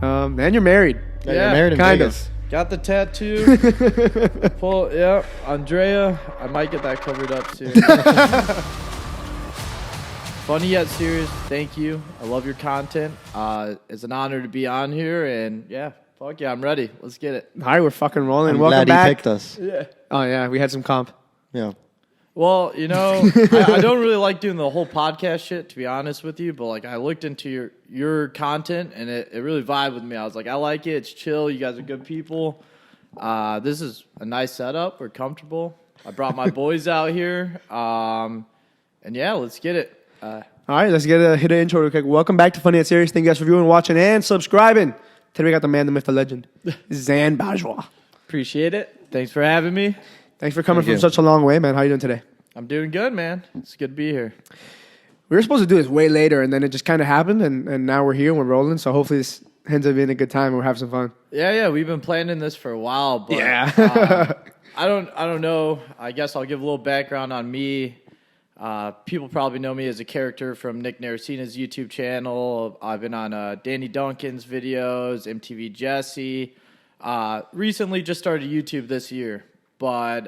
And you're married. Yeah, you're married in kind Vegas. of. Got the tattoo. Andrea. I might get that covered up soon. Funny yet serious. Thank you. I love your content. It's an honor to be on here, and fuck yeah, I'm ready. Let's get it. All right, we're fucking rolling. I'm Welcome glad back. he picked us. Yeah. Oh yeah, we had some comp. Yeah. Well, I don't really like doing the whole podcast shit, to be honest with you, but like I looked into your content and it really vibed with me. I was like, I like it. It's chill. You guys are good people. This is a nice setup. We're comfortable. I brought my boys out here. And yeah, let's get it. All right, let's hit an intro real quick. Welcome back to Funny and Serious. Thank you guys for viewing, watching, and subscribing. Today we got the man, the myth, the legend, Zain Bajwaaa. Appreciate it. Thanks for having me. Thanks for coming from such a long way, man. How you doing today? I'm doing good, man. It's good to be here. We were supposed to do this way later, and then it just kind of happened, and now we're here and we're rolling. So hopefully this ends up being a good time and we'll have some fun. Yeah. We've been planning this for a while, but I don't know. I guess I'll give a little background on me. People probably know me as a character from Nick Nayersina's YouTube channel. I've been on Danny Duncan's videos, MTV Jesse. Recently just started YouTube this year, but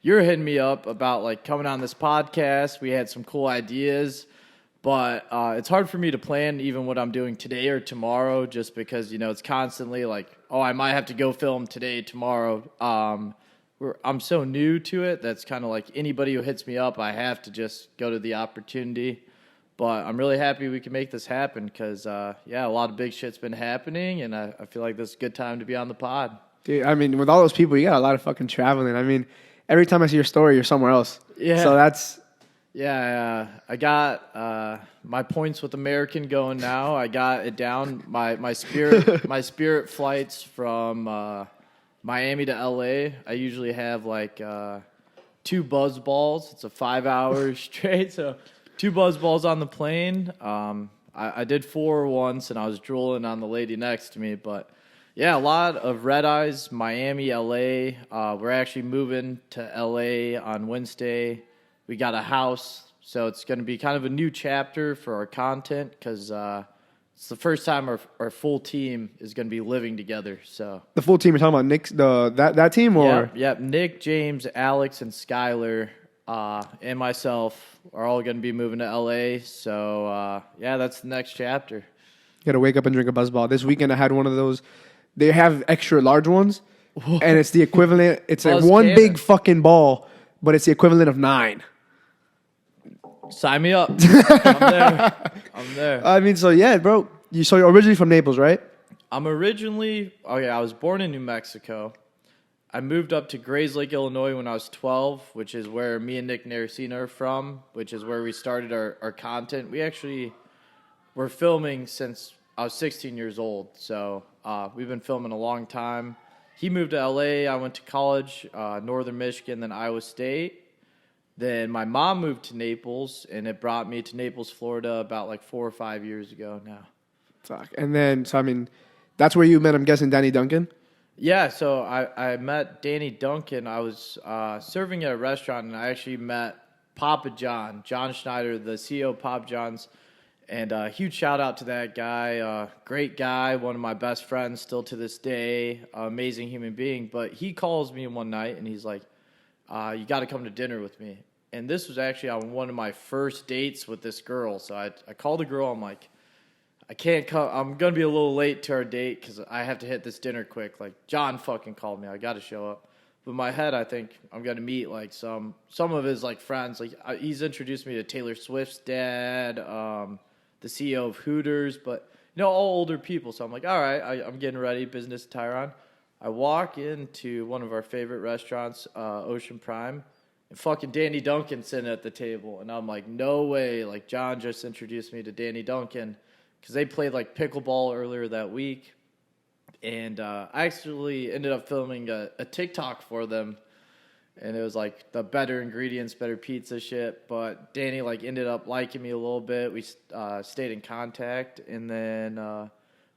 you're hitting me up about like coming on this podcast. We had some cool ideas, but it's hard for me to plan even what I'm doing today or tomorrow just because, it's constantly like, oh, I might have to go film today, tomorrow. I'm so new to it. That's kind of like anybody who hits me up, I have to just go to the opportunity. But I'm really happy we can make this happen because, a lot of big shit's been happening, and I feel like this is a good time to be on the pod. Dude, I mean, with all those people, you got a lot of fucking traveling. I mean, every time I see your story, you're somewhere else. Yeah. So that's... Yeah, I got my points with American going now. I got it down. My spirit flights from Miami to LA. I usually have like 2 buzz balls. It's a 5 hour straight, so 2 buzz balls on the plane. I did 4 once, and I was drooling on the lady next to me. But yeah, a lot of red eyes. Miami, LA. We're actually moving to LA on Wednesday. We got a house, so it's going to be kind of a new chapter for our content because it's the first time our full team is going to be living together. So the full team, you're talking about Nick's, that team? Or? Yep. Nick, James, Alex, and Skylar and myself are all going to be moving to LA. So, that's the next chapter. You got to wake up and drink a Buzzball. This weekend I had one of those. They have extra large ones, and it's the equivalent. It's like one big fucking ball, but it's the equivalent of 9. Sign me up. I'm there. I mean, so yeah, bro. You're originally from Naples, right? I was born in New Mexico. I moved up to Grays Lake, Illinois when I was 12, which is where me and Nick Nayersina are from, which is where we started our content. We actually were filming since I was 16 years old, so we've been filming a long time. He moved to LA. I went to college, Northern Michigan, then Iowa State. Then my mom moved to Naples, and it brought me to Naples, Florida about like 4 or 5 years ago now. Fuck. And then, so I mean, that's where you met, I'm guessing, Danny Duncan? Yeah, so I met Danny Duncan. I was serving at a restaurant, and I actually met Papa John Schneider, the CEO of Papa John's. And huge shout out to that guy. Great guy, one of my best friends still to this day. Amazing human being. But he calls me one night, and he's like, you got to come to dinner with me. And this was actually on one of my first dates with this girl. So I called the girl. I'm like, I can't come. I'm going to be a little late to our date because I have to hit this dinner quick. Like, John fucking called me. I got to show up. But in my head, I think I'm going to meet, like, some of his, like, friends. Like, he's introduced me to Taylor Swift's dad, the CEO of Hooters. But, all older people. So I'm like, all right, I'm getting ready. Business attire on. I walk into one of our favorite restaurants, Ocean Prime, and fucking Danny Duncan sitting at the table. And I'm like, no way. Like, John just introduced me to Danny Duncan because they played, like, pickleball earlier that week. And I actually ended up filming a TikTok for them. And it was, like, the better ingredients, better pizza shit. But Danny, like, ended up liking me a little bit. We stayed in contact. And then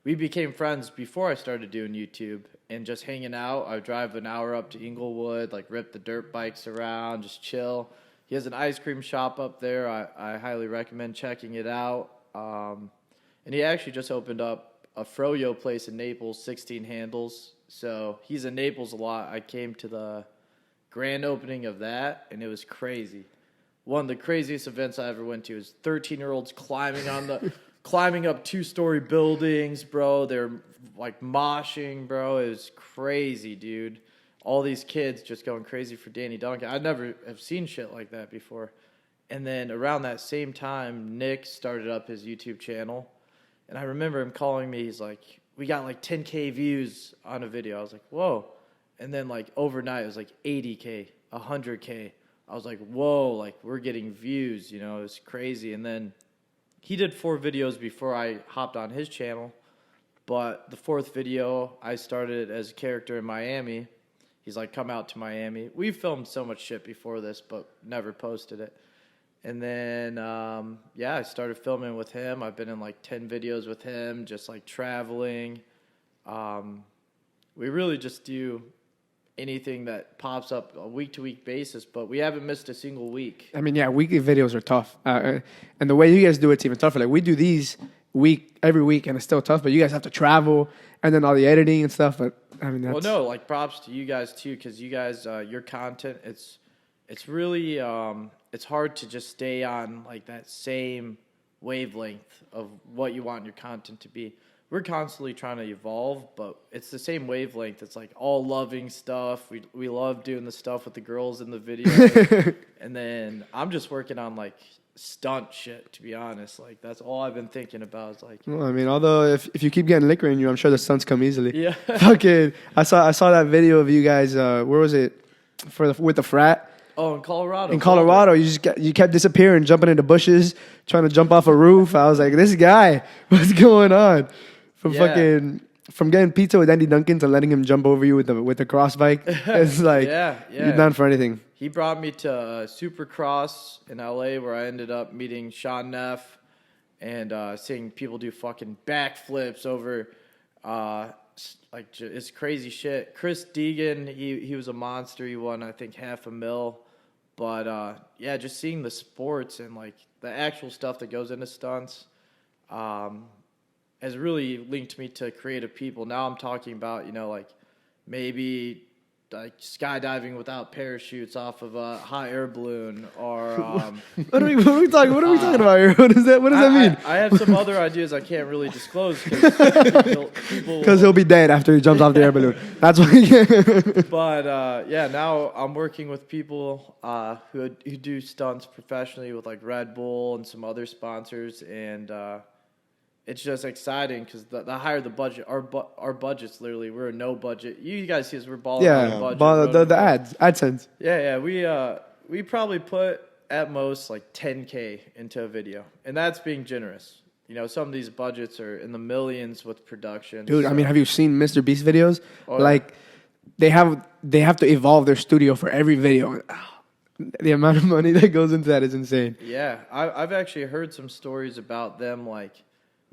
we became friends before I started doing YouTube. And just hanging out. I would drive an hour up to Inglewood, like rip the dirt bikes around, just chill. He has an ice cream shop up there. I highly recommend checking it out. And he actually just opened up a froyo place in Naples, 16 handles. So he's in Naples a lot. I came to the grand opening of that, and it was crazy. One of the craziest events I ever went to is 13-year-olds climbing up 2-story buildings, bro. They're like moshing, bro. It was crazy, dude. All these kids just going crazy for Danny Duncan. I never have seen shit like that before. And then around that same time, Nick started up his YouTube channel. And I remember him calling me. He's like, we got like 10K views on a video. I was like, whoa. And then like overnight, it was like 80K, 100K. I was like, whoa, like we're getting views, you know, it was crazy. And then he did 4 videos before I hopped on his channel. But the 4th video, I started as a character in Miami. He's like, come out to Miami. We filmed so much shit before this, but never posted it. And then, I started filming with him. I've been in like 10 videos with him, just like traveling. We really just do anything that pops up a week-to-week basis, but we haven't missed a single week. I mean, yeah, weekly videos are tough. And the way you guys do it's even tougher. Like, we do these every week, and it's still tough, but you guys have to travel, and then all the editing and stuff. But, I mean, that's... Well, no, like, props to you guys, too, because you guys, your content, it's really... it's hard to just stay on like that same wavelength of what you want your content to be. We're constantly trying to evolve, but it's the same wavelength. It's like all loving stuff. We love doing the stuff with the girls in the video. And then I'm just working on like stunt shit, to be honest. Like that's all I've been thinking about is like, well, I mean, although if you keep getting liquor in you, I'm sure the stunts come easily. Yeah. Fucking I saw that video of you guys where was it? With the frat? Oh, in Colorado. In Colorado, you kept disappearing, jumping into bushes, trying to jump off a roof. I was like, this guy, what's going on? From getting pizza with Andy Duncan to letting him jump over you with the cross bike. It's like you're down for anything. He brought me to Supercross in LA where I ended up meeting Sean Neff and seeing people do fucking backflips over it's crazy shit. Chris Deegan, he was a monster. He won, I think, $500,000. But, just seeing the sports and, like, the actual stuff that goes into stunts has really linked me to creative people. Now I'm talking about, you know, like, maybe like skydiving without parachutes off of a hot air balloon or what are we talking about here? What does that mean? I have some other ideas I can't really disclose because he'll be dead after he jumps off the air balloon. That's why. But now I'm working with people who do stunts professionally with like Red Bull and some other sponsors, and it's just exciting because the higher the budget, our budget's literally, we're a no budget. You guys see us, we're balling on the budget. The AdSense. Yeah. We probably put at most like 10K into a video, and that's being generous. You know, some of these budgets are in the millions with production. Dude, I mean, have you seen Mr. Beast videos? Like, they have to evolve their studio for every video. The amount of money that goes into that is insane. Yeah, I've actually heard some stories about them, like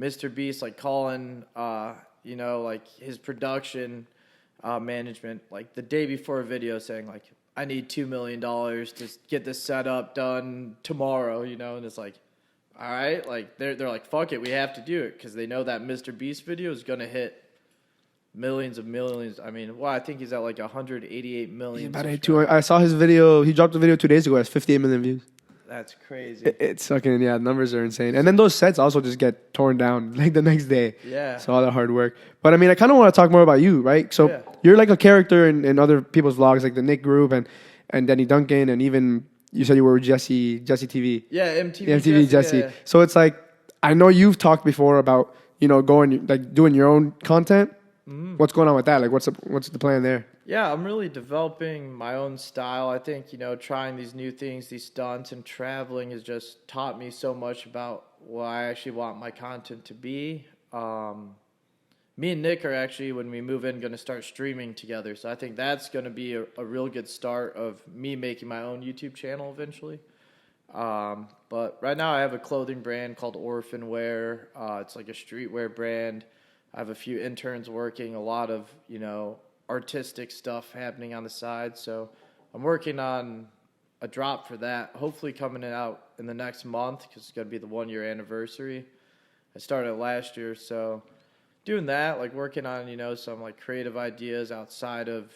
Mr. Beast, like calling, like his production management, like the day before a video saying, like, I need $2 million to get this setup done tomorrow, you know, and it's like, all right, like they're like, fuck it, we have to do it because they know that Mr. Beast video is going to hit millions of millions. I mean, I think he's at like 188 million. I saw his video. He dropped a video 2 days ago. It has 58 million views. That's crazy. It's fucking, numbers are insane. And then those sets also just get torn down like the next day. Yeah. So all that hard work. But I mean, I kind of want to talk more about you, right? So you're like a character in other people's vlogs, like the Nick Group and Danny Duncan, and even you said you were with Jesse TV. Yeah, MTV Jesse. Yeah. So it's like, I know you've talked before about, going, like doing your own content. Mm-hmm. What's going on with that? Like, what's the plan there? Yeah, I'm really developing my own style. I think, trying these new things, these stunts and traveling has just taught me so much about what I actually want my content to be. Me and Nick are actually, when we move in, going to start streaming together. So I think that's going to be a real good start of me making my own YouTube channel eventually. But right now I have a clothing brand called Orphan Wear. It's like a streetwear brand. I have a few interns working, a lot of, artistic stuff happening on the side. So I'm working on a drop for that, hopefully coming out in the next month because it's going to be the 1-year anniversary. I started last year, so doing that, like working on, some like creative ideas outside of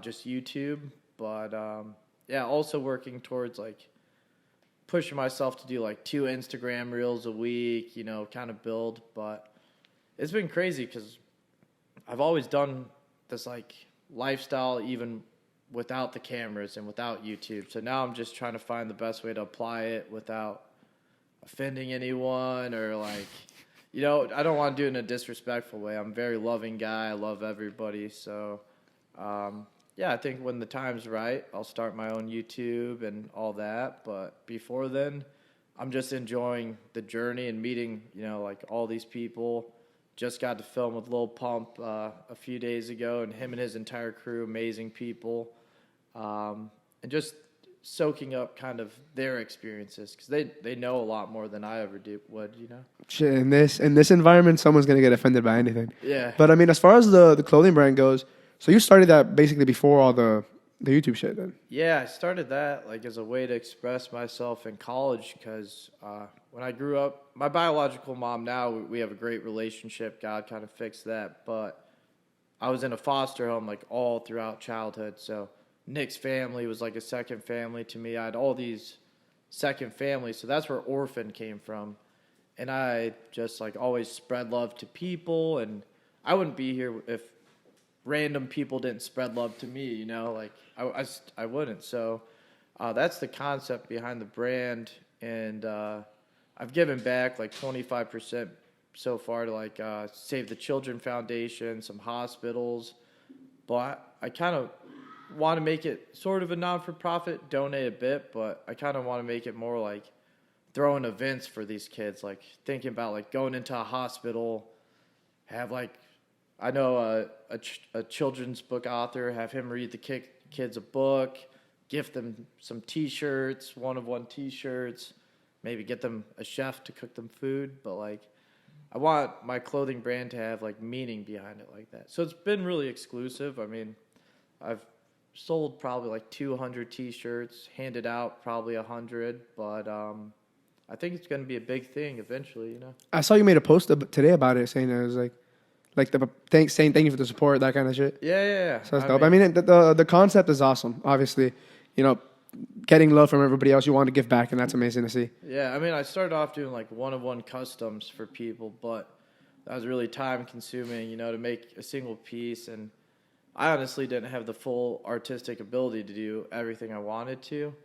just YouTube. But yeah, also working towards like pushing myself to do like 2 Instagram reels a week, kind of build. But it's been crazy because I've always done this like lifestyle even without the cameras and without YouTube. So now I'm just trying to find the best way to apply it without offending anyone or like, I don't want to do it in a disrespectful way. I'm a very loving guy. I love everybody. So, yeah, I think when the time's right, I'll start my own YouTube and all that. But before then, I'm just enjoying the journey and meeting, like all these people. Just got to film with Lil Pump a few days ago, and him and his entire crew, amazing people. And just soaking up kind of their experiences because they know a lot more than I ever would. Shit, in this environment, someone's gonna get offended by anything. Yeah. But I mean, as far as the clothing brand goes, so you started that basically before all the YouTube shit, then? Yeah, I started that like as a way to express myself in college because when I grew up, my biological mom now we have a great relationship. God kind of fixed that, but I was in a foster home like all throughout childhood, so. Nick's family was like a second family to me. I had all these second families, so that's where orphan came from. And I just like always spread love to people, and I wouldn't be here if random people didn't spread love to me, like I wouldn't. So that's the concept behind the brand, and I've given back like 25% so far to like Save the Children Foundation, some hospitals, but I kind of want to make it sort of a non-for-profit, donate a bit, but I kind of want to make it more like throwing events for these kids, like thinking about like going into a hospital, have like, I know a children's book author, have him read the kids a book, gift them some T-shirts, one-of-one T-shirts, maybe get them a chef to cook them food, but like I want my clothing brand to have like meaning behind it like that. So it's been really exclusive. I mean, I've sold probably like 200 T-shirts, handed out probably 100, but I think it's going to be a big thing eventually, I saw you made a post today about it, saying it was like saying thank you for the support, that kind of shit. Yeah. So that's dope. I mean, the concept is awesome. Obviously, getting love from everybody else, you want to give back, and that's amazing to see. Yeah, I mean, I started off doing like one-of-one customs for people, but that was really time-consuming, to make a single piece, and I honestly didn't have the full artistic ability to do everything I wanted to,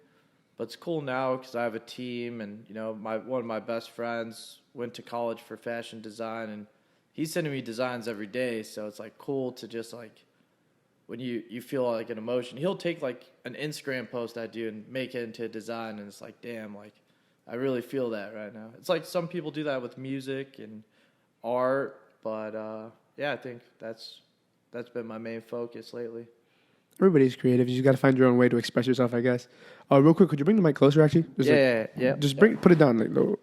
but it's cool now because I have a team, and one of my best friends went to college for fashion design, and he's sending me designs every day. So it's like cool to just like when you feel like an emotion, he'll take like an Instagram post I do and make it into a design, and it's like, damn, like I really feel that right now. It's like some people do that with music and art, but yeah, I think that's been my main focus lately. Everybody's creative. You just got to find your own way to express yourself, I guess. Real quick, could you bring the mic closer, actually? Yeah. Just put it down. Like, no.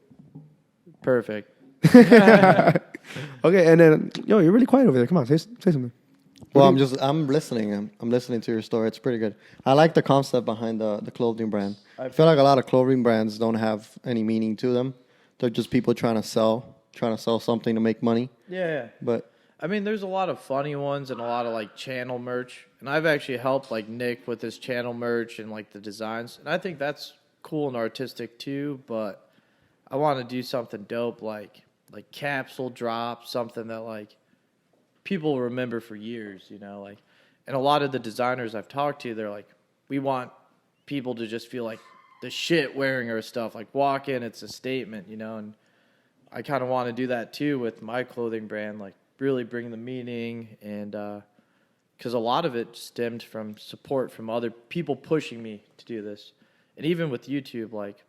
Perfect. Okay, and then, you're really quiet over there. Come on, say something. Well, I'm listening. I'm listening to your story. It's pretty good. I like the concept behind the clothing brand. I feel like a lot of clothing brands don't have any meaning to them. They're just people trying to sell something to make money. Yeah. But I mean, there's a lot of funny ones and a lot of like channel merch, and I've actually helped like Nick with his channel merch and like the designs, and I think that's cool and artistic too. But I want to do something dope like capsule drop, something that like people remember for years, like. And a lot of the designers I've talked to, they're like, we want people to just feel like the shit wearing our stuff, like walk in, it's a statement, and I kind of want to do that too with my clothing brand, like really bring the meaning, and because a lot of it stemmed from support from other people pushing me to do this. And even with YouTube, like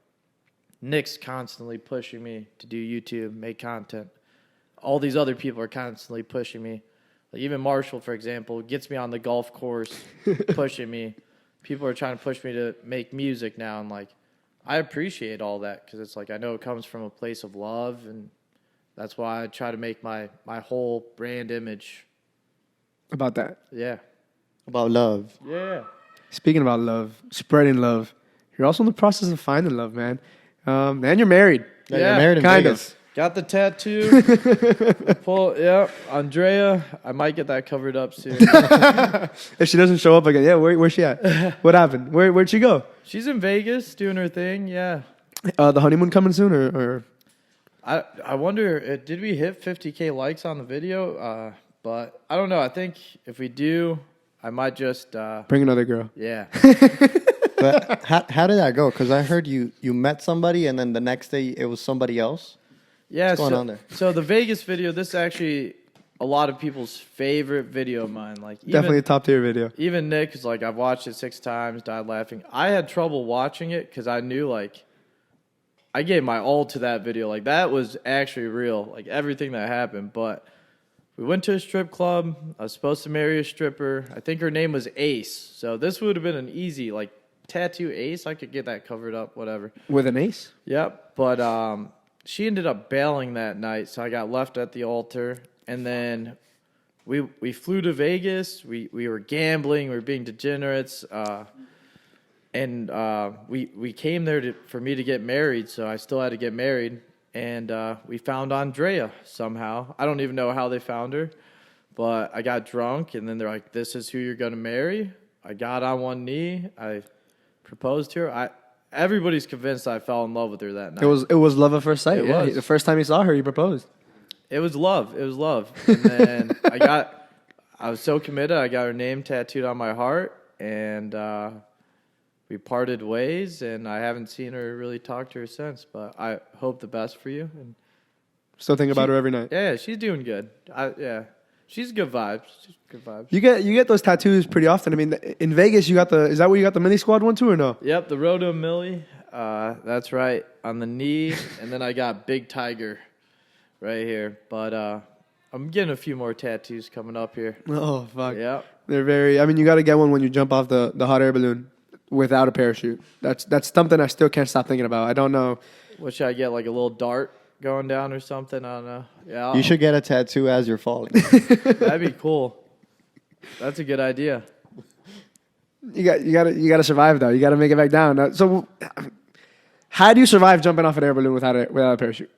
Nick's constantly pushing me to do YouTube, make content. All these other people are constantly pushing me. Like even Marshall, for example, gets me on the golf course, pushing me. People are trying to push me to make music now, and like I appreciate all that because it's like I know it comes from a place of love, and that's why I try to make my whole brand image about that. Yeah. About love. Yeah. Speaking about love, spreading love, you're also in the process of finding love, man. And you're married. Yeah, you're married in kind Vegas. of. Got the tattoo. Andrea. I might get that covered up soon. If she doesn't show up again, yeah, where's she at? What happened? Where'd she go? She's in Vegas doing her thing. Yeah. The honeymoon coming soon, or I wonder, did we hit 50K likes on the video? But I don't know. I think if we do, I might just bring another girl. Yeah. But how did that go? Because I heard you met somebody and then the next day it was somebody else. Yeah. What's going on there? So the Vegas video, this is actually a lot of people's favorite video of mine. Like Definitely a top tier video. Even Nick is like, I've watched it 6 times, died laughing. I had trouble watching it because I knew like I gave my all to that video. Like that was actually real. Like everything that happened. But we went to a strip club. I was supposed to marry a stripper. I think her name was Ace. So this would have been an easy like tattoo Ace. I could get that covered up, whatever. With an ace? Yep. But she ended up bailing that night, so I got left at the altar. And then we flew to Vegas. We were gambling. We were being degenerates. And we came there for me to get married, so I still had to get married. And we found Andrea somehow. I don't even know how they found her, but I got drunk, and then they're like, "This is who you're going to marry." I got on one knee. I proposed to her. Everybody's convinced I fell in love with her that night. It was love at first sight. It Yeah, was. the first time you saw her, you proposed. It was love. It was love. And then I was so committed. I got her name tattooed on my heart, and we parted ways, and I haven't seen her really talk to her since. But I hope the best for you. And Still think about her every night. yeah, she's doing good. She's good vibes. She's good vibes. You get those tattoos pretty often. I mean, in Vegas, is that where you got the mini squad one too, or no? Yep, the Roto Millie. That's right, on the knee, and then I got Big Tiger right here. But I'm getting a few more tattoos coming up here. Oh fuck. Yep. They're very. I mean, you got to get one when you jump off the hot air balloon without a parachute. That's something I still can't stop thinking about. I don't know. What should I get, like a little dart going down or something? I don't know. Yeah, You should get a tattoo as you're falling. that'd be cool. That's a good idea. You got to survive though. You got to make it back down. So, how do you survive jumping off an air balloon without a parachute?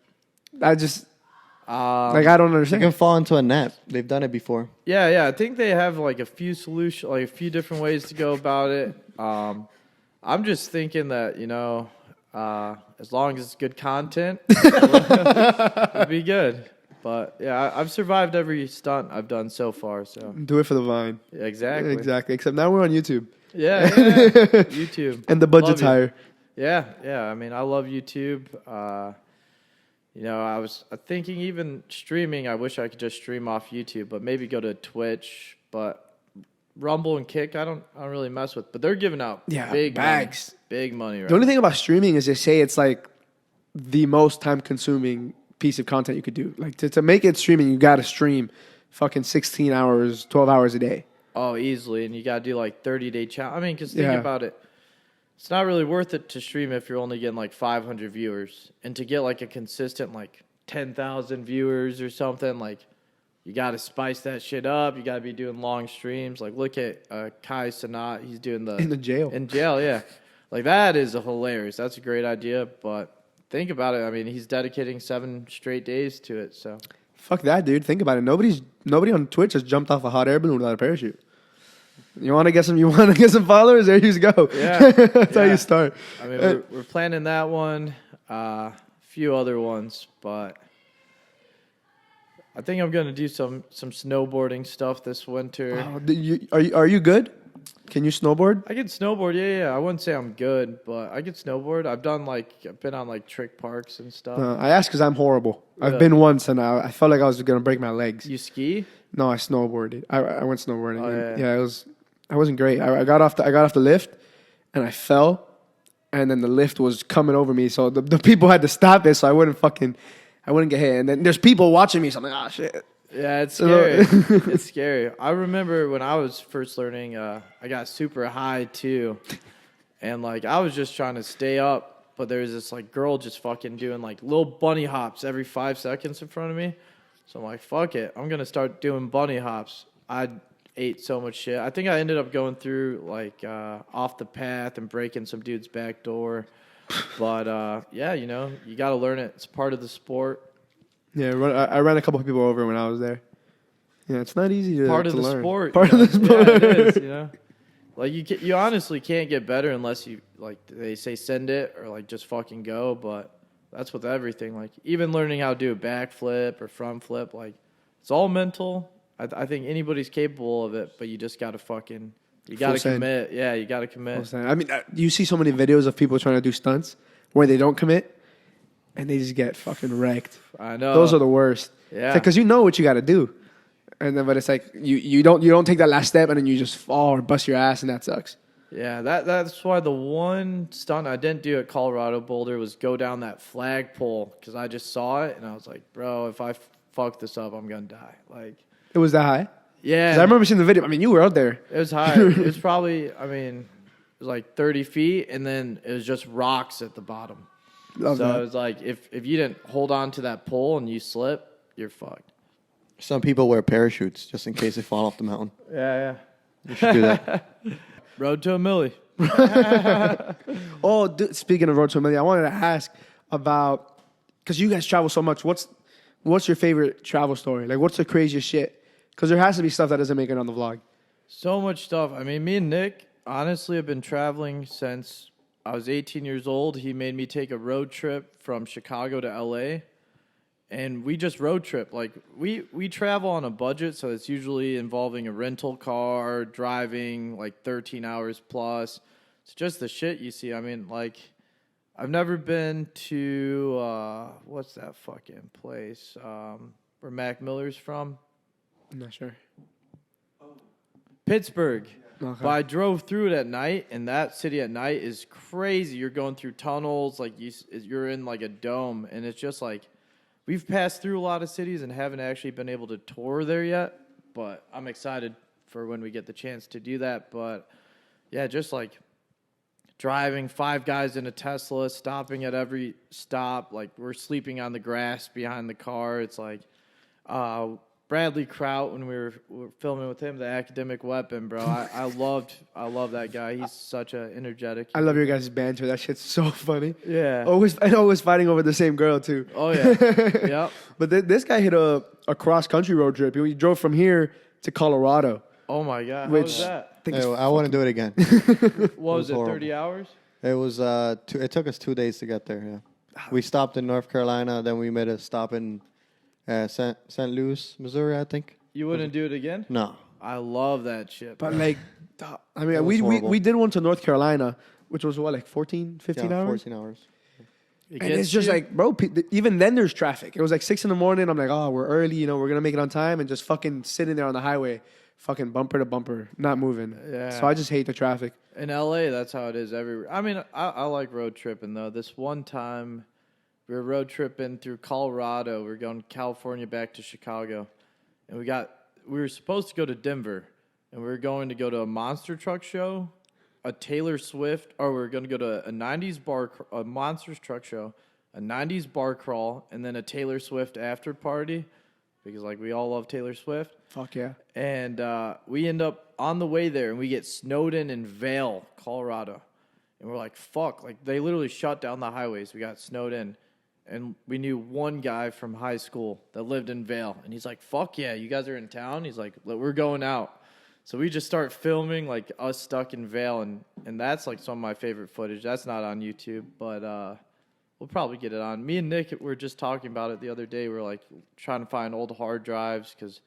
I just I don't You understand. can fall into a net. They've done it before. Yeah. I think they have like a few solutions, like a few different ways to go about it. I'm just thinking that, as long as it's good content, it'll be good. But yeah, I've survived every stunt I've done so far. So Do it for the vine. yeah, exactly. Exactly. Except now we're on YouTube, Yeah. YouTube. and the budget's Love you. higher. Yeah. I mean, I love YouTube. I was thinking even streaming. I wish I could just stream off YouTube, but maybe go to Twitch. But Rumble and Kick, I don't really mess with. But they're giving out big bags. big money. Right The only thing about streaming is they say it's like the most time consuming piece of content you could do. Like to make it streaming, you got to stream fucking 16 hours, 12 hours a day. Oh, easily, and you got to do like 30-day challenge. I mean, because think Yeah. about it. It's not really worth it to stream if you're only getting like 500 viewers. And to get like a consistent like 10,000 viewers or something, like you got to spice that shit up. You got to be doing long streams. Like look at Kai Sanat. He's doing In the jail. In jail, yeah. Like that is hilarious. That's a great idea. But think about it. I mean, he's dedicating 7 straight days to it. So Fuck that, dude. Think about it. Nobody on Twitch has jumped off a hot air balloon without a parachute. You want to get some followers? There you go. Yeah. That's how Yeah. you start. I mean, we're planning that one. A few other ones, but I think I'm gonna do some snowboarding stuff this winter. Oh, are you good? Can you snowboard? I can snowboard, yeah. I wouldn't say I'm good, but I can snowboard. I've been on like trick parks and stuff. I asked because I'm horrible. I've Yeah. been once and I felt like I was gonna break my legs. You ski? No, I snowboarded. I went snowboarding. Oh, and yeah. I wasn't great. I got off the lift, and I fell, and then the lift was coming over me. So the people had to stop it so I wouldn't get hit. And then there's people watching me. So I'm like, ah, shit. Yeah, it's scary. It's scary. I remember when I was first learning, I got super high too, and like I was just trying to stay up, but there was this like girl just fucking doing like little bunny hops every 5 seconds in front of me. So I'm like, fuck it, I'm gonna start doing bunny hops. I ate so much shit. I think I ended up going through like off the path and breaking some dude's back door. But yeah, you gotta learn it. It's part of the sport. Yeah, I ran a couple of people over when I was there. Yeah, it's not easy to Part of to the learn. sport. Part you of the know? sport. Yeah, it is, you know? Like, you honestly can't get better unless you, like, they say send it or, like, just fucking go. But that's with everything. Like, even learning how to do a backflip or front flip, like, it's all mental. I think anybody's capable of it, but you just got to fucking, you got to commit. Yeah, you got to commit. I mean, you see so many videos of people trying to do stunts where they don't commit and they just get fucking wrecked. I know. Those are the worst. Yeah. Because you know what you got to do. And then, but it's like you don't take that last step and then you just fall or bust your ass and that sucks. Yeah, that's why the one stunt I didn't do at Colorado Boulder was go down that flagpole because I just saw it and I was like, bro, if I fuck this up, I'm gonna die. Like, It was that high? yeah, 'Cause I remember seeing the video. I mean, you were out there. it was high. It was probably, I mean, it was like 30 feet, and then it was just rocks at the bottom. Love so that. it was like if you didn't hold on to that pole and you slip, you're fucked. Some people wear parachutes just in case they fall off the mountain. Yeah. You should do that. Road to a millie. Oh, dude, speaking of Road to a Million, I wanted to ask about, because you guys travel so much, what's your favorite travel story? Like, what's the craziest shit? Because there has to be stuff that doesn't make it on the vlog. So much stuff. I mean, me and Nick, honestly, have been traveling since I was 18 years old. He made me take a road trip from Chicago to LA. And we just road trip. Like, we travel on a budget, so it's usually involving a rental car, driving, like, 13 hours plus. It's just the shit you see. I mean, like, I've never been to, what's that fucking place where Mac Miller's from? I'm not sure. Pittsburgh. Okay. But I drove through it at night, and that city at night is crazy. You're going through tunnels, like you're in like a dome, and it's just like we've passed through a lot of cities and haven't actually been able to tour there yet. But I'm excited for when we get the chance to do that. But yeah, just like driving 5 guys in a Tesla, stopping at every stop, like we're sleeping on the grass behind the car. It's like Bradley Kraut, when we were filming with him, the academic weapon, bro. I love that guy. He's such an energetic. I love your guys' banter. That shit's so funny. Yeah. Always fighting over the same girl, too. Oh, yeah. Yep. But this guy hit a cross-country road trip. He drove from here to Colorado. Oh, my God. How Which was that? I want to do it again. What was it, horrible. 30 hours? It was it took us 2 days to get there. Yeah, we stopped in North Carolina, then we made a stop in St. Louis, Missouri, I think. You wouldn't do it again? No, I love that shit. But, bro. like, I mean, was we horrible. did one to North Carolina, which was, what, like 14, 15 yeah, hours? 14 hours. It And gets it's just you? like, bro, even then there's traffic. It was like 6 in the morning. I'm like, oh, we're early. You know, we're going to make it on time. And just fucking sitting there on the highway, fucking bumper to bumper, not moving. Yeah. So I just hate the traffic. In LA, that's how it is everywhere. I mean, I like road tripping, though. This one time, we were road tripping through Colorado. We were going California back to Chicago. And we were supposed to go to Denver. And we were going to go to a monster truck show, a Taylor Swift, or we were going to go to a 90s a monster truck show, a 90s bar crawl, and then a Taylor Swift after party. Because, like, we all love Taylor Swift. Fuck yeah. And we end up on the way there, and we get snowed in Vail, Colorado. And we're like, fuck. Like, they literally shut down the highways. We got snowed in. And we knew one guy from high school that lived in Vail. And he's like, fuck yeah, you guys are in town? He's like, we're going out. So we just start filming, like, us stuck in Vail. And that's, like, some of my favorite footage. That's not on YouTube, but we'll probably get it on. Me and Nick were just talking about it the other day. We were, like, trying to find old hard drives because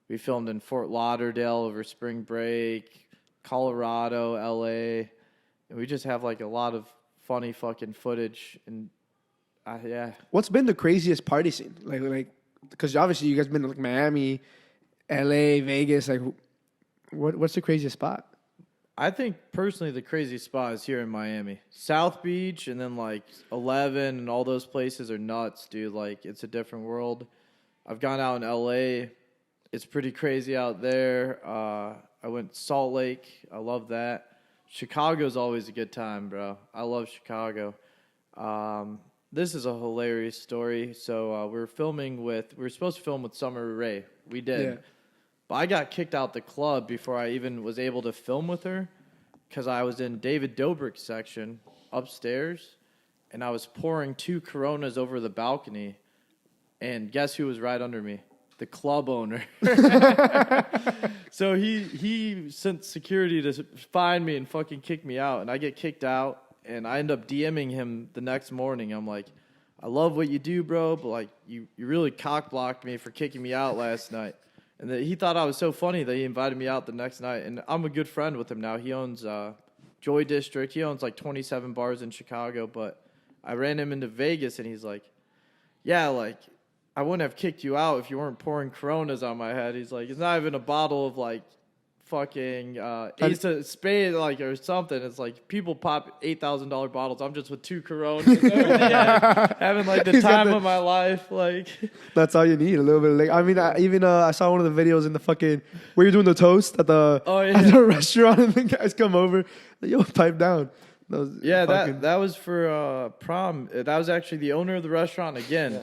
we filmed in Fort Lauderdale over spring break, Colorado, L.A., and we just have, like, a lot of funny fucking footage. And, yeah. What's been the craziest party scene? Like, because obviously you guys been to, like, Miami, L.A., Vegas. Like, what's the craziest spot? I think, personally, the craziest spot is here in Miami. South Beach and then, like, 11 and all those places are nuts, dude. Like, it's a different world. I've gone out in L.A., it's pretty crazy out there. I went to Salt Lake. I love that. Chicago's always a good time, bro. I love Chicago. This is a hilarious story. So we were supposed to film with Summer Rae. We did. Yeah. But I got kicked out the club before I even was able to film with her because I was in David Dobrik's section upstairs, and I was pouring 2 Coronas over the balcony. And guess who was right under me? The club owner. So he sent security to find me and fucking kick me out. And I get kicked out. And I end up DMing him the next morning. I'm like, I love what you do, bro, but like you really cock blocked me for kicking me out last night. And he thought I was so funny that he invited me out the next night. And I'm a good friend with him now. He owns Joy District. He owns like 27 bars in Chicago. But I ran him into Vegas, and he's like, yeah, like I wouldn't have kicked you out if you weren't pouring Coronas on my head. He's like, it's not even a bottle of like fucking Ace of Spades, like, or something. It's like people pop $8,000 bottles. I'm just with 2 Coronas, having like the time of my life. Like that's all you need, a little bit of liquor. I mean, I saw one of the videos in the fucking where you're doing the toast at the at the restaurant, and the guys come over, like, yo, pipe down. That was for prom. That was actually the owner of the restaurant again. Yeah.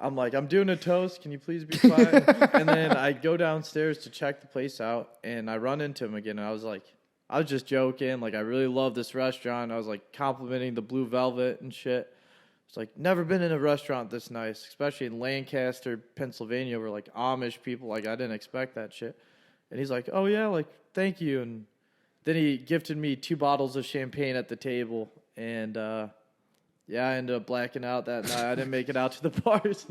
I'm like, I'm doing a toast. Can you please be quiet? And then I go downstairs to check the place out, and I run into him again. And I was just joking. Like, I really love this restaurant. I was like complimenting the blue velvet and shit. It's like, never been in a restaurant this nice, especially in Lancaster, Pennsylvania, where like Amish people. Like, I didn't expect that shit. And he's like, oh yeah, like thank you. And then he gifted me 2 bottles of champagne at the table, and I ended up blacking out that night. I didn't make it out to the bars.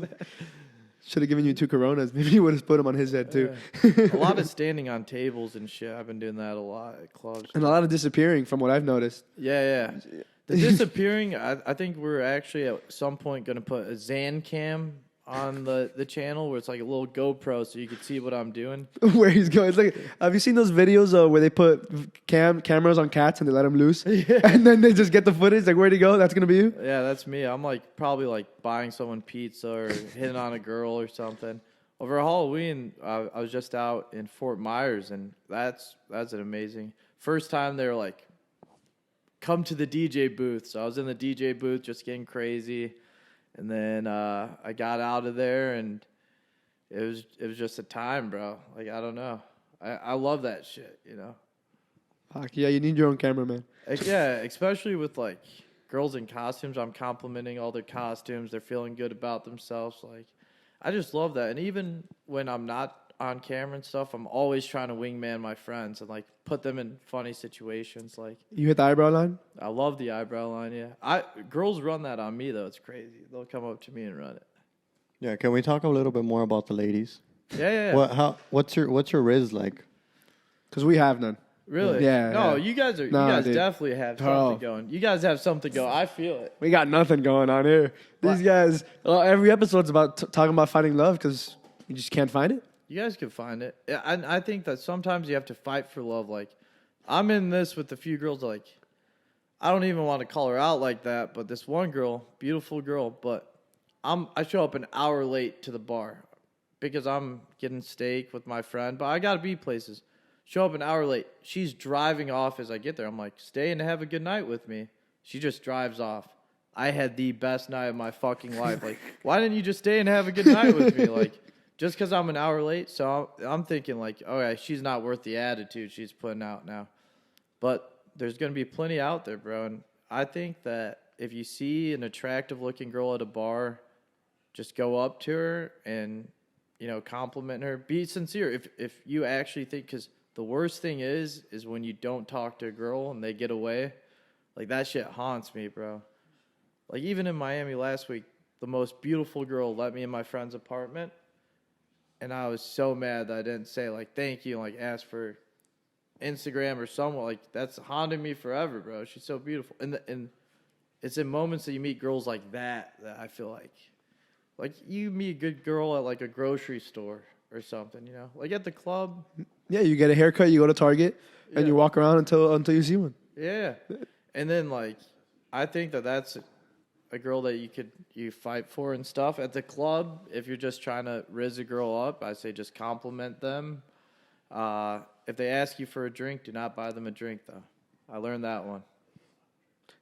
Should have given you 2 Coronas. Maybe you would have put them on his head too. A lot of standing on tables and shit. I've been doing that a lot at clubs. And a lot of disappearing from what I've noticed. Yeah. The disappearing, I think we're actually at some point going to put a Zain cam on the channel where it's like a little GoPro so you can see what I'm doing. Where he's going. It's like, have you seen those videos where they put cameras on cats and they let them loose? Yeah. And then they just get the footage? Like, where'd he go? That's going to be you? Yeah, that's me. I'm like probably like buying someone pizza or hitting on a girl or something. Over Halloween, I was just out in Fort Myers, and that's an amazing. First time they were like, come to the DJ booth. So I was in the DJ booth just getting crazy. And then I got out of there, and it was just a time, bro. Like, I don't know. I love that shit, you know? Fuck, yeah, you need your own camera, man. Yeah, especially with, like, girls in costumes. I'm complimenting all their costumes. They're feeling good about themselves. Like, I just love that. And even when I'm not on camera and stuff, I'm always trying to wingman my friends and like put them in funny situations. Like, you hit the eyebrow line? I love the eyebrow line. Yeah, girls run that on me though. It's crazy. They'll come up to me and run it. Yeah, can we talk a little bit more about the ladies? Yeah. What's your riz like? Because we have none. Really? Yeah. No, yeah. you guys definitely have something going. You guys have something going. I feel it. We got nothing going on here. These guys, every episode's about talking about finding love because you just can't find it. You guys can find it. I think that sometimes you have to fight for love. Like, I'm in this with a few girls, like, I don't even want to call her out like that, but this one girl, beautiful girl, but I show up an hour late to the bar because I'm getting steak with my friend, but I got to be places. Show up an hour late. She's driving off as I get there. I'm like, stay and have a good night with me. She just drives off. I had the best night of my fucking life. Like, why didn't you just stay and have a good night with me? Like, just because I'm an hour late. So I'm thinking, like, okay, she's not worth the attitude she's putting out now. But there's going to be plenty out there, bro. And I think that if you see an attractive-looking girl at a bar, just go up to her and, you know, compliment her. Be sincere. If you actually think, because the worst thing is when you don't talk to a girl and they get away. Like, that shit haunts me, bro. Like, even in Miami last week, the most beautiful girl let me in my friend's apartment. And I was so mad that I didn't say, like, thank you, and, like, ask for Instagram or someone. Like, that's haunting me forever, bro. She's so beautiful. And it's in moments that you meet girls like that I feel like you meet a good girl at, like, a grocery store or something, you know? Like, at the club. Yeah, you get a haircut, you go to Target, and you walk around until you see one. Yeah. And then, like, I think that's a girl that you fight for and stuff. At the club, if you're just trying to rizz a girl up, I say just compliment them. If they ask you for a drink, do not buy them a drink, though. I learned that one.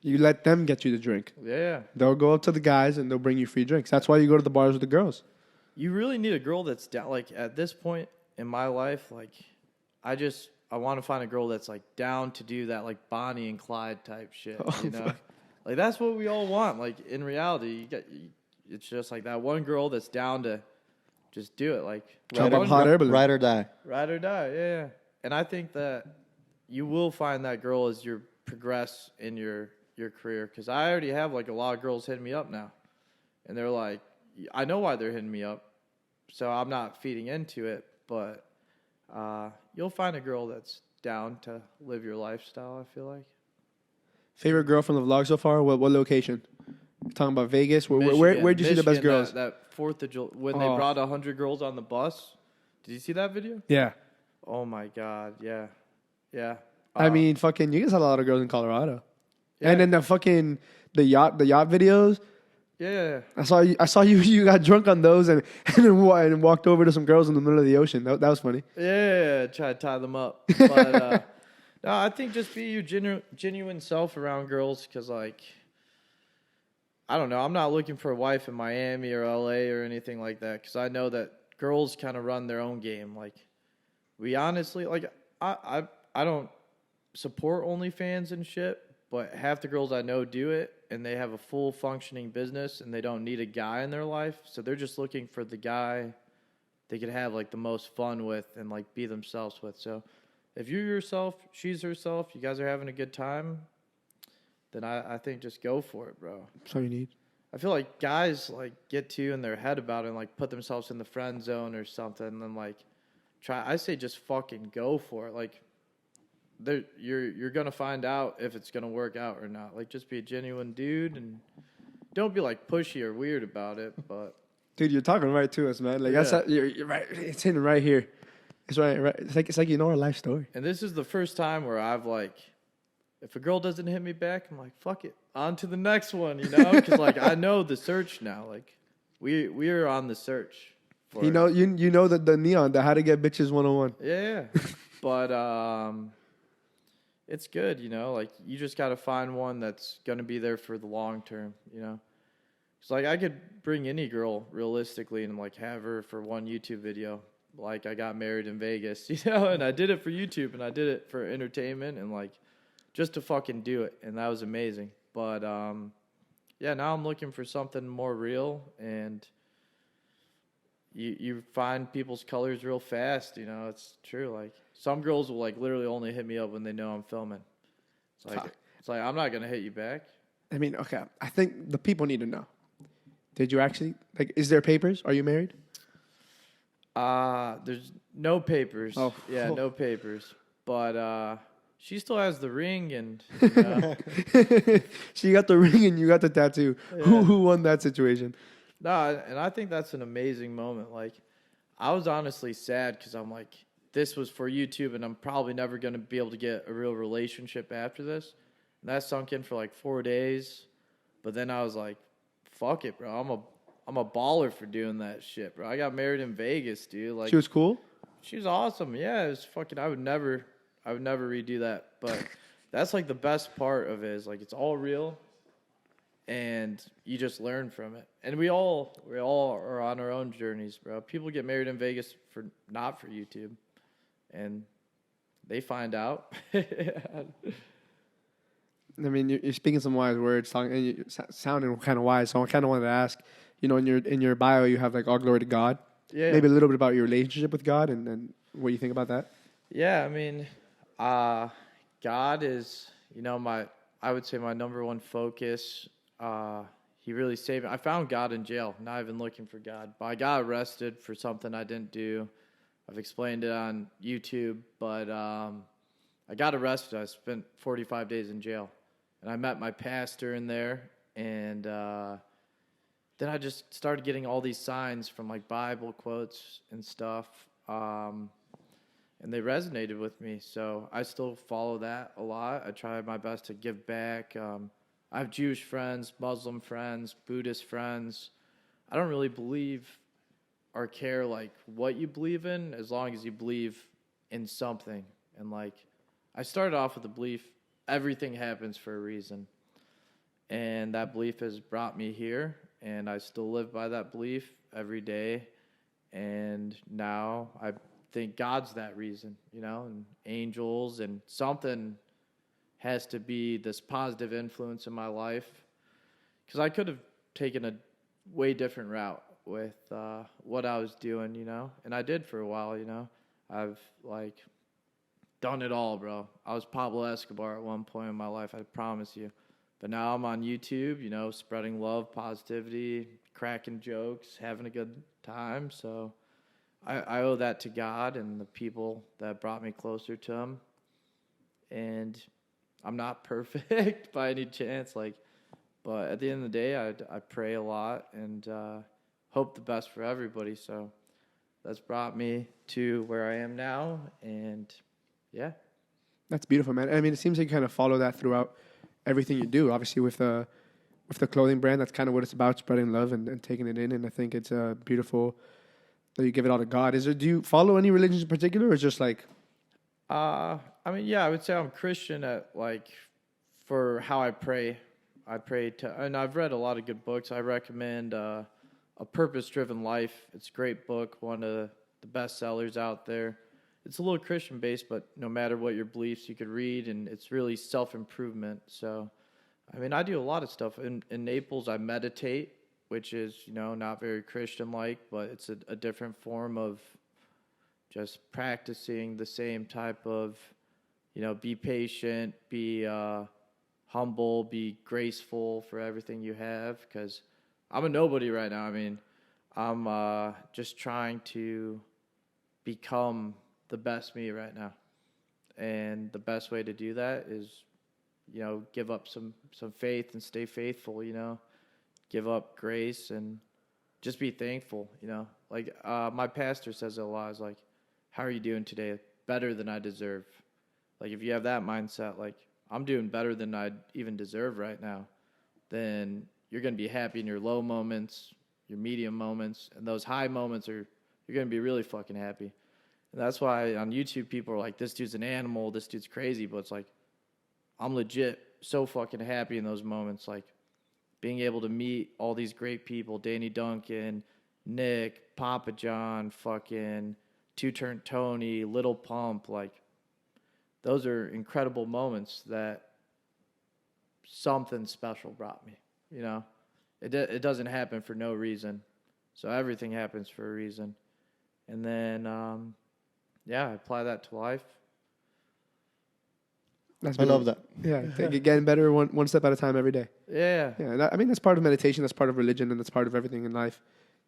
You let them get you the drink. Yeah. They'll go up to the guys and they'll bring you free drinks. That's why you go to the bars with the girls. You really need a girl that's down. Like, at this point in my life, like, I want to find a girl that's, like, down to do that, like, Bonnie and Clyde type shit, you know? Like, that's what we all want. Like, in reality, it's just like that one girl that's down to just do it. Like Jump up hot air balloon. Ride or die. ride or die. Yeah. And I think that you will find that girl as you progress in your career. Because I already have like a lot of girls hitting me up now, and they're like, I know why they're hitting me up, so I'm not feeding into it. But you'll find a girl that's down to live your lifestyle. I feel like. Favorite girl from the vlog so far? What location? You're talking about Vegas. Where'd you see the best Michigan, girls? That 4th of July when they brought 100 girls on the bus. Did you see that video? Yeah. Oh my God! Yeah, yeah. I mean, fucking, you guys had a lot of girls in Colorado. Yeah. And then the yacht videos. Yeah. I saw you got drunk on those and walked over to some girls in the middle of the ocean. That was funny. Yeah, try to tie them up. But no, I think just be your genuine self around girls, because like, I don't know, I'm not looking for a wife in Miami or LA or anything like that, because I know that girls kind of run their own game. Like, we honestly, like, I don't support OnlyFans and shit, but half the girls I know do it, and they have a full functioning business, and they don't need a guy in their life, so they're just looking for the guy they could have like the most fun with and like be themselves with. So if you're yourself, she's herself, you guys are having a good time, then I think just go for it, bro. That's all you need. I feel like guys like get too in their head about it and like put themselves in the friend zone or something, and then like I say just fucking go for it. Like, you're gonna find out if it's gonna work out or not. Like, just be a genuine dude and don't be like pushy or weird about it. But Dude, you're talking right to us, man. Like, Yeah. you're right. It's hitting right here. It's right. It's like you know our life story. and this is the first time where I've like, if a girl doesn't hit me back, I'm like, fuck it, on to the next one, you know? Because like I know the search now. Like we are on the search. For You know, you know that the neon, the how to get bitches 101. Yeah. But it's good, you know, like you just got to find one that's going to be there for the long term, you know. It's like I could bring any girl realistically and like have her for one YouTube video. Like I got married in Vegas, you know, and I did it for YouTube and I did it for entertainment and like just to fucking do it, and that was amazing. But yeah, now I'm looking for something more real, and you find people's colors real fast, you know. It's true. Like some girls will like literally only hit me up when they know I'm filming. It's like I'm not gonna hit you back. I mean, okay. I think the people need to know. Did you actually like? Is there papers? Are you married? There's no papers. Oh. Yeah, no papers. But she still has the ring, and So you got the ring and you got the tattoo. Yeah. Who won that situation? no, and I think that's an amazing moment. Like, I was honestly sad because I'm like, this was for YouTube, and I'm probably never gonna be able to get a real relationship after this. And that sunk in for like 4 days, but then I was like, fuck it, bro. I'm a baller for doing that shit, bro. I got married in Vegas, dude. Like, She was cool. she was awesome. Yeah, it was fucking. I would never redo that. But that's like the best part of it is like it's all real, and you just learn from it. And we all are on our own journeys, bro. People get married in Vegas not for YouTube, and they find out. I mean, you're speaking some wise words, and you're sounding kind of wise. So I kind of wanted to ask, you know, in your bio, you have like all glory to God. Yeah. Maybe a little bit about your relationship with God and what you think about that. Yeah, I mean, God is, you know, I would say my number one focus. He really saved me. I found God in jail, not even looking for God. But I got arrested for something I didn't do. I've explained it on YouTube, but I got arrested. I spent 45 days in jail. And I met my pastor in there, and then I just started getting all these signs from like Bible quotes and stuff, and they resonated with me. So I still follow that a lot. I try my best to give back. I have Jewish friends, Muslim friends, Buddhist friends. I don't really believe or care like what you believe in, as long as you believe in something. And like, I started off with the belief everything happens for a reason. And that belief has brought me here, and I still live by that belief every day. And now I think God's that reason, you know, and angels, and something has to be this positive influence in my life. Because I could have taken a way different route with what I was doing, you know, and I did for a while, you know. I've like done it all, bro. I was Pablo Escobar at one point in my life, I promise you. But now I'm on YouTube, you know, spreading love, positivity, cracking jokes, having a good time. So I owe that to God and the people that brought me closer to Him. And I'm not perfect by any chance, like, but at the end of the day, I pray a lot and hope the best for everybody. So that's brought me to where I am now, and yeah. That's beautiful, man. I mean, it seems like you kind of follow that throughout everything you do. Obviously, with the clothing brand, that's kind of what it's about, spreading love and taking it in. And I think it's beautiful that you give it all to God. Do you follow any religions in particular, or just like? I mean, yeah, I would say I'm Christian at like for how I pray. I pray to, and I've read a lot of good books. I recommend A Purpose-Driven Life. It's a great book, one of the best sellers out there. It's a little Christian based, but no matter what your beliefs, you could read, and it's really self-improvement. So, I mean, I do a lot of stuff. In Naples, I meditate, which is, you know, not very Christian-like, but it's a different form of just practicing the same type of, you know, be patient, be humble, be graceful for everything you have, because I'm a nobody right now. I mean, I'm just trying to become the best me right now. And the best way to do that is, you know, give up some faith and stay faithful, you know, give up grace and just be thankful, you know. Like my pastor says it a lot, is like, how are you doing today? Better than I deserve. Like if you have that mindset, like I'm doing better than I even deserve right now, then you're going to be happy in your low moments, your medium moments, and those high moments you're going to be really fucking happy. And that's why on YouTube people are like, this dude's an animal, this dude's crazy, but it's like, I'm legit so fucking happy in those moments, like being able to meet all these great people, Danny Duncan, Nick, Papa John, fucking Two-Turn Tony, Little Pump, like those are incredible moments that something special brought me, you know. It doesn't happen for no reason. So everything happens for a reason. And then, yeah, I apply that to life. I love that. Yeah, getting better one step at a time every day. Yeah. Yeah, I mean, that's part of meditation, that's part of religion, and that's part of everything in life.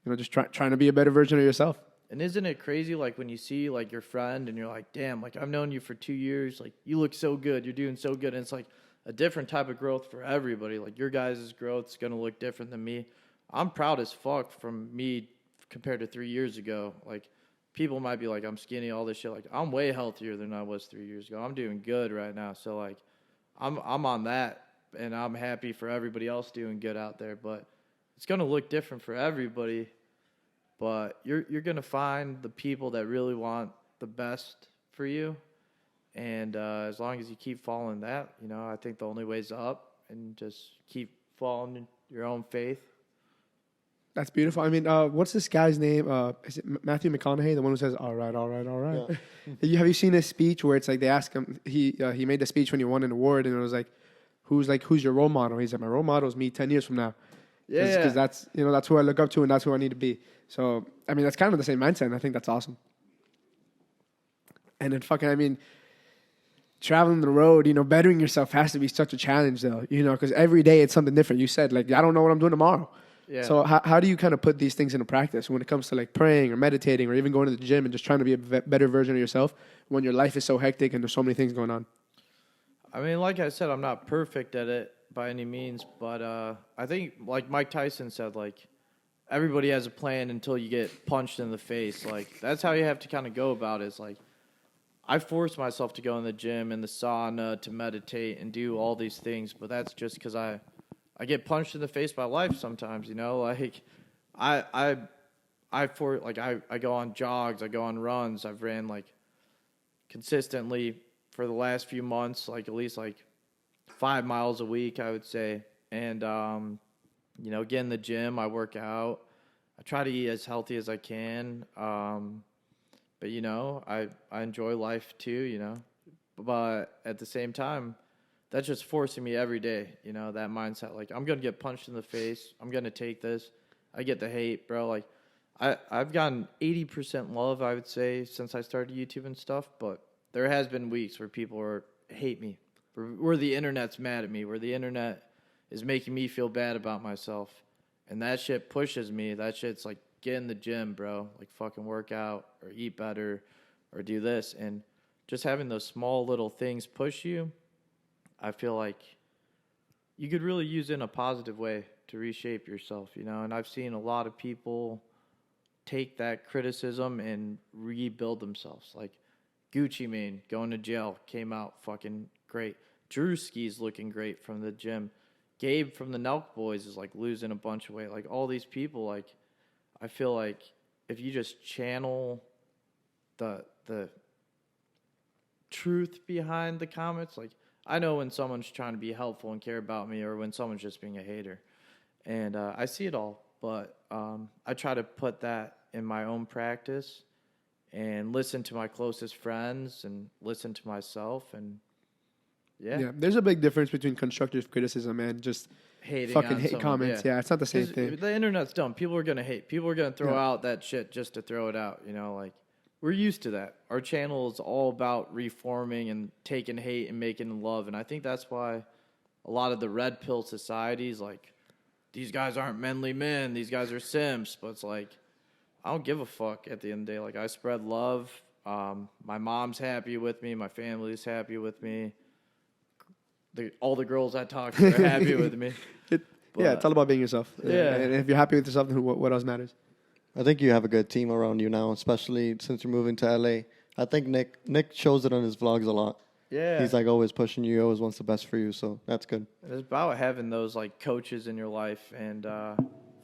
You know, just trying to be a better version of yourself. And isn't it crazy, like, when you see, like, your friend and you're like, damn, like, I've known you for 2 years. Like, you look so good. You're doing so good. And it's, like, a different type of growth for everybody. Like, your guys' growth is going to look different than me. I'm proud as fuck from me compared to 3 years ago. Like, people might be like, I'm skinny, all this shit. Like, I'm way healthier than I was 3 years ago. I'm doing good right now. So, like, I'm on that, and I'm happy for everybody else doing good out there. But it's going to look different for everybody. But you're going to find the people that really want the best for you. And as long as you keep following that, you know, I think the only way's up, and just keep following your own faith. That's beautiful. I mean, what's this guy's name? Is it Matthew McConaughey, the one who says, all right. Yeah. Have you seen his speech where it's like they ask him, he made the speech when he won an award, and it was like, who's your role model? He's like, my role model is me 10 years from now. Yeah. Because that's, you know, that's who I look up to, and that's who I need to be. So, I mean, that's kind of the same mindset, and I think that's awesome. And then I mean, traveling the road, you know, bettering yourself has to be such a challenge, though, you know, because every day it's something different. You said, like, I don't know what I'm doing tomorrow. Yeah. So how do you kind of put these things into practice when it comes to, like, praying or meditating or even going to the gym and just trying to be a better version of yourself when your life is so hectic and there's so many things going on? I mean, like I said, I'm not perfect at it by any means, but I think, like Mike Tyson said, like, everybody has a plan until you get punched in the face. Like, that's how you have to kind of go about it. It's like, I force myself to go in the gym and the sauna to meditate and do all these things, but that's just because I get punched in the face by life sometimes, you know. Like, I go on jogs, I go on runs. I've ran, like, consistently for the last few months, like, at least, like, 5 miles a week, I would say. And, you know, get in the gym, I work out. I try to eat as healthy as I can. But, you know, I enjoy life too, you know. But at the same time, that's just forcing me every day, you know, that mindset. Like, I'm going to get punched in the face. I'm going to take this. I get the hate, bro. Like, I've gotten 80% love, I would say, since I started YouTube and stuff. But there has been weeks where people hate me, where the internet's mad at me, where the internet is making me feel bad about myself. And that shit pushes me. That shit's like, get in the gym, bro. Like, fucking work out or eat better or do this. And just having those small little things push you, I feel like you could really use it in a positive way to reshape yourself, you know? And I've seen a lot of people take that criticism and rebuild themselves. Like Gucci Mane going to jail, came out fucking great. Drewski's looking great from the gym. Gabe from the Nelk Boys is like losing a bunch of weight. Like all these people, like I feel like if you just channel the truth behind the comments, like I know when someone's trying to be helpful and care about me or when someone's just being a hater. And I see it all, but I try to put that in my own practice and listen to my closest friends and listen to myself. And yeah, there's a big difference between constructive criticism and just hating fucking on hate someone, comments. Yeah, it's not the same thing. The internet's dumb. People are going to hate. People are going to throw out that shit just to throw it out, you know, like we're used to that. Our channel is all about reforming and taking hate and making love. And I think that's why a lot of the red pill societies, like, these guys aren't manly men. These guys are simps. But it's like, I don't give a fuck at the end of the day. Like, I spread love. My mom's happy with me. My family's happy with me. All the girls I talk to are happy with me. It's all about being yourself. Yeah. And if you're happy with yourself, then what else matters? I think you have a good team around you now, especially since you're moving to LA. I think Nick shows it on his vlogs a lot. Yeah. He's like always pushing you, always wants the best for you, so that's good. It's about having those like coaches in your life and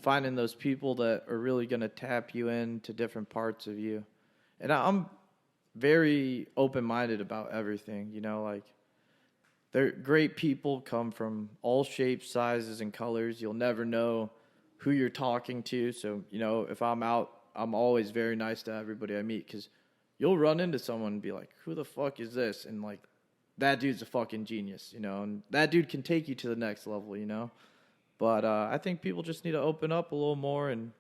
finding those people that are really going to tap you into different parts of you. And I'm very open-minded about everything, you know, like they're great people, come from all shapes, sizes, and colors. You'll never know who you're talking to. So, you know, if I'm out, I'm always very nice to everybody I meet because you'll run into someone and be like, who the fuck is this? And like, that dude's a fucking genius, you know, and that dude can take you to the next level, you know. But I think people just need to open up a little more and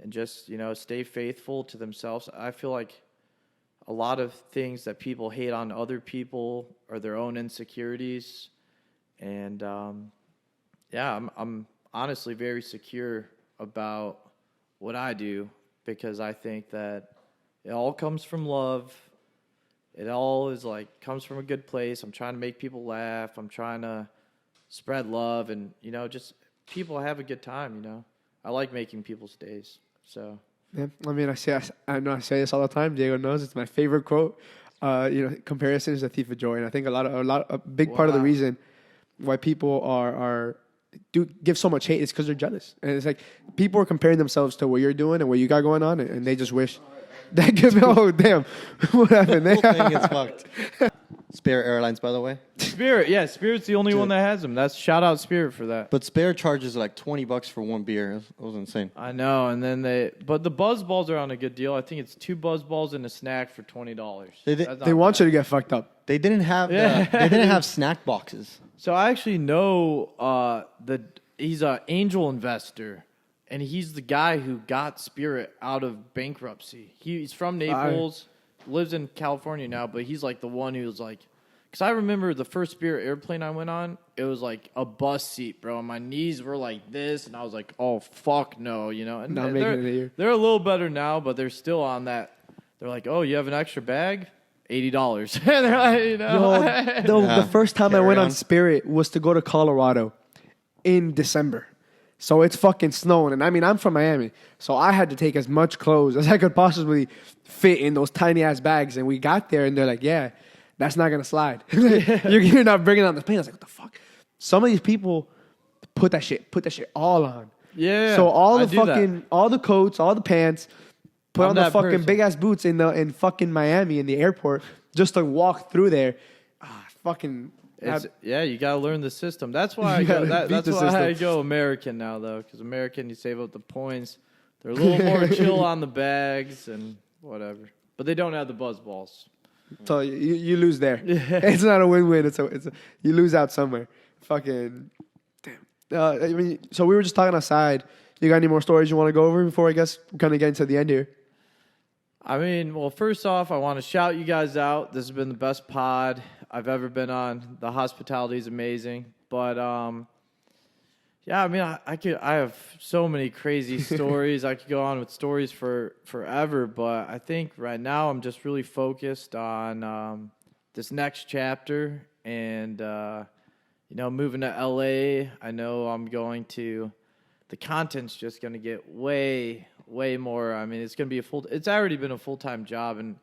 just, you know, stay faithful to themselves. I feel like a lot of things that people hate on other people are their own insecurities. And, I'm honestly very secure about what I do because I think that it all comes from love. It all is like comes from a good place. I'm trying to make people laugh. I'm trying to spread love and, you know, just people have a good time, you know. I like making people's days. So yeah, I mean, I know I say this all the time. Diego knows it's my favorite quote. You know, comparison is a thief of joy, and I think a big part of the reason why people do give so much hate is because they're jealous, and it's like people are comparing themselves to what you're doing and what you got going on, and they just wish that gives me. Oh damn, what happened? The whole thing is fucked. Spirit Airlines, by the way. Spirit's the only one that has them. That's shout out Spirit for that. But Spirit charges like $20 for one beer. It was insane. I know, and then but the Buzz Balls are on a good deal. I think it's 2 Buzz Balls and a snack for $20. They want you to get fucked up. They didn't have they didn't have snack boxes. So I actually know he's an angel investor, and he's the guy who got Spirit out of bankruptcy. He's from Naples. Lives in California now, but he's like the one who's like, because I remember the first Spirit airplane I went on, it was like a bus seat, bro, and my knees were like this, and I was like, oh fuck no, you know. And they're a little better now, but they're still on that. They're like, oh, you have an extra bag, $80. And they're like, you know, the first time I went on Spirit was to go to Colorado in December. So it's fucking snowing. And I mean, I'm from Miami. So I had to take as much clothes as I could possibly fit in those tiny ass bags. And we got there and they're like, yeah, that's not going to slide. You're not bringing on this plane. I was like, what the fuck? Some of these people put that shit all on. Yeah. So all the coats, all the pants, put on the fucking big ass boots in fucking Miami in the airport just to walk through there. You gotta learn the system. That's why I go. That's why I go American now, though, because American, you save up the points. They're a little more chill on the bags and whatever, but they don't have the Buzz Balls. So you lose there. It's not a win-win. It's a you lose out somewhere. Fucking damn. I mean, so we were just talking outside. You got any more stories you want to go over before I guess we kind of get into the end here? I mean, well, first off, I want to shout you guys out. This has been the best pod I've ever been on. The hospitality is amazing. But, yeah, I mean, I have so many crazy stories. I could go on with stories for forever. But I think right now I'm just really focused on this next chapter and, moving to LA. I know I'm going to, the content's just going to get way more. I mean, it's already been a full-time job, and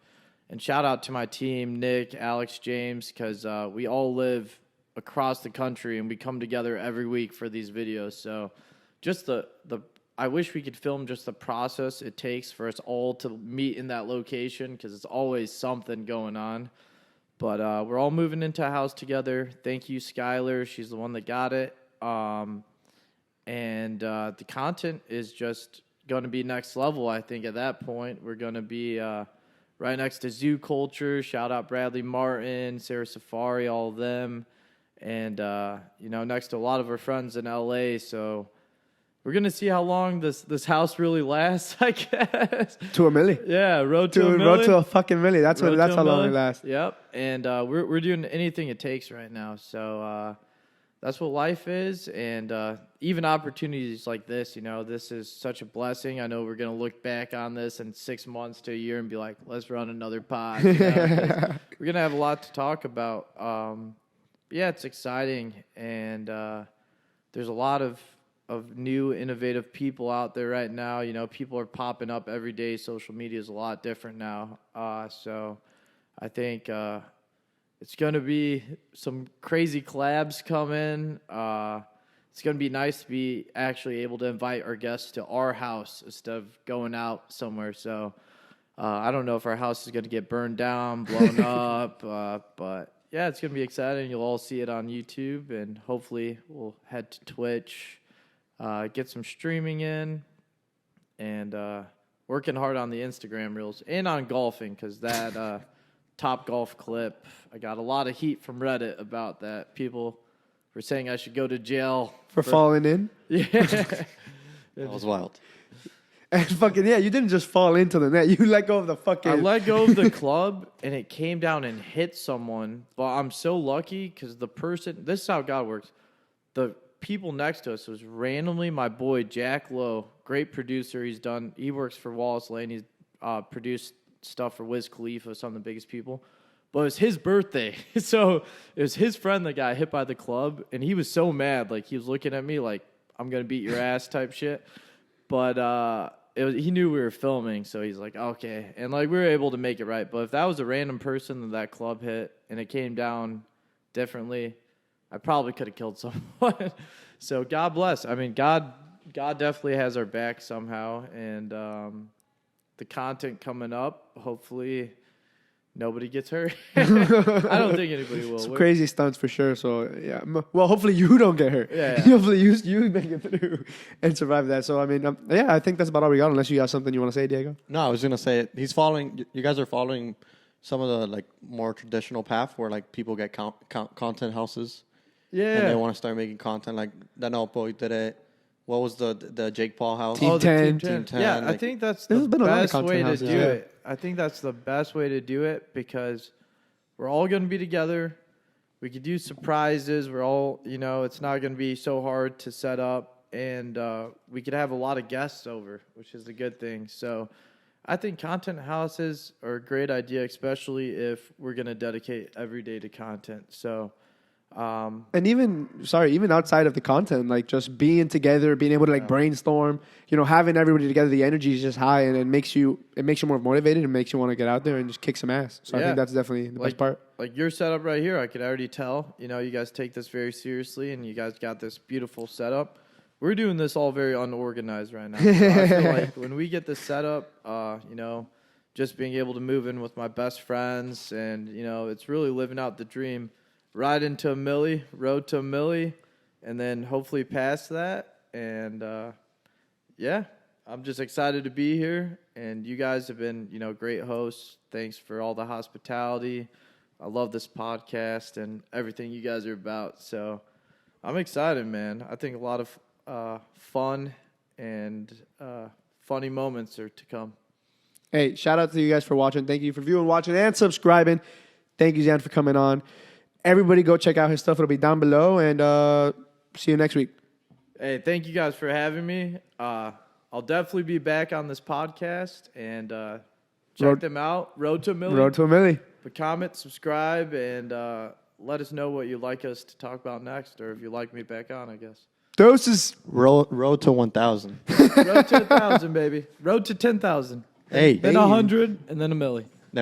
shout out to my team, Nick, Alex, James, because we all live across the country and we come together every week for these videos. So just I wish we could film just the process it takes for us all to meet in that location, because it's always something going on. But we're all moving into a house together. Thank you, Skylar. She's the one that got it. And the content is just going to be next level. I think at that point we're going to be right next to Zoo Culture. Shout out Bradley Martin, Sarah Safari, all of them, and next to a lot of our friends in LA. So we're going to see how long this house really lasts, I guess. To $1 million. Yeah, road to $1 million. Road to a fucking $1 million. That's how long it lasts. Yep, and we're doing anything it takes right now. So that's what life is, and even opportunities like this, this is such a blessing. I know we're going to look back on this in 6 months to a year and be like, let's run another pod. We're going to have a lot to talk about. Yeah, it's exciting, and there's a lot of new, innovative people out there right now. People are popping up every day. Social media is a lot different now. So I think it's going to be some crazy collabs coming. It's going to be nice to be actually able to invite our guests to our house instead of going out somewhere. So I don't know if our house is going to get burned down, blown up, but yeah, it's going to be exciting. You'll all see it on YouTube, and hopefully we'll head to Twitch, get some streaming in, and working hard on the Instagram reels and on golfing, because that Top Golf clip, I got a lot of heat from Reddit about that. People were saying I should go to jail for falling in. Yeah, That was wild. And fucking yeah, you didn't just fall into the net. You let go of the fucking. I let go of the club and it came down and hit someone. But I'm so lucky because the person. This is how God works. The people next to us was randomly my boy Jack Lowe, great producer. He works for Wallace Lane. He's produced stuff for Wiz Khalifa, some of the biggest people. But it was his birthday. So it was his friend that got hit by the club, and he was so mad. Like, he was looking at me like, I'm going to beat your ass type shit. But he knew we were filming, so he's like, okay. And, like, we were able to make it right. But if that was a random person that club hit and it came down differently, I probably could have killed someone. So God bless. I mean, God definitely has our back somehow. And the content coming up, hopefully nobody gets hurt. I don't think anybody will. Some crazy stunts for sure. So yeah, well, hopefully you don't get hurt. Yeah. Hopefully you make it through and survive that. So I mean, I think that's about all we got. Unless you got something you want to say, Diego. No, I was gonna say he's following. You guys are following some of the like more traditional path where like people get content houses. Yeah. And they want to start making content like Danopo did it. What was the Jake Paul house? Team 10. Team 10. Yeah, like, I think that's the best way to do it. I think that's the best way to do it because we're all going to be together. We could do surprises. We're all, it's not going to be so hard to set up. And we could have a lot of guests over, which is a good thing. So I think content houses are a great idea, especially if we're going to dedicate every day to content. So... and even outside of the content, like just being together, being able to brainstorm, having everybody together, the energy is just high, and it makes you more motivated and makes you want to get out there and just kick some ass. So I think that's definitely the best part. Like your setup right here, I could already tell. You guys take this very seriously, and you guys got this beautiful setup. We're doing this all very unorganized right now. So I feel like when we get this setup, just being able to move in with my best friends, and it's really living out the dream. Ride into a milli, road to a milli, and then hopefully past that. And, I'm just excited to be here. And you guys have been, great hosts. Thanks for all the hospitality. I love this podcast and everything you guys are about. So I'm excited, man. I think a lot of fun and funny moments are to come. Hey, shout out to you guys for watching. Thank you for viewing, watching, and subscribing. Thank you, Zain, for coming on. Everybody go check out his stuff. It'll be down below. And see you next week. Hey, thank you guys for having me. I'll definitely be back on this podcast. And check them out. Road to a Million. Road to a Millie. But comment, subscribe, and let us know what you'd like us to talk about next. Or if you'd like me back on, I guess. Doses. Road to 1,000. Road to 1,000, baby. Road to 10,000. Hey. Then 100, and then a milli.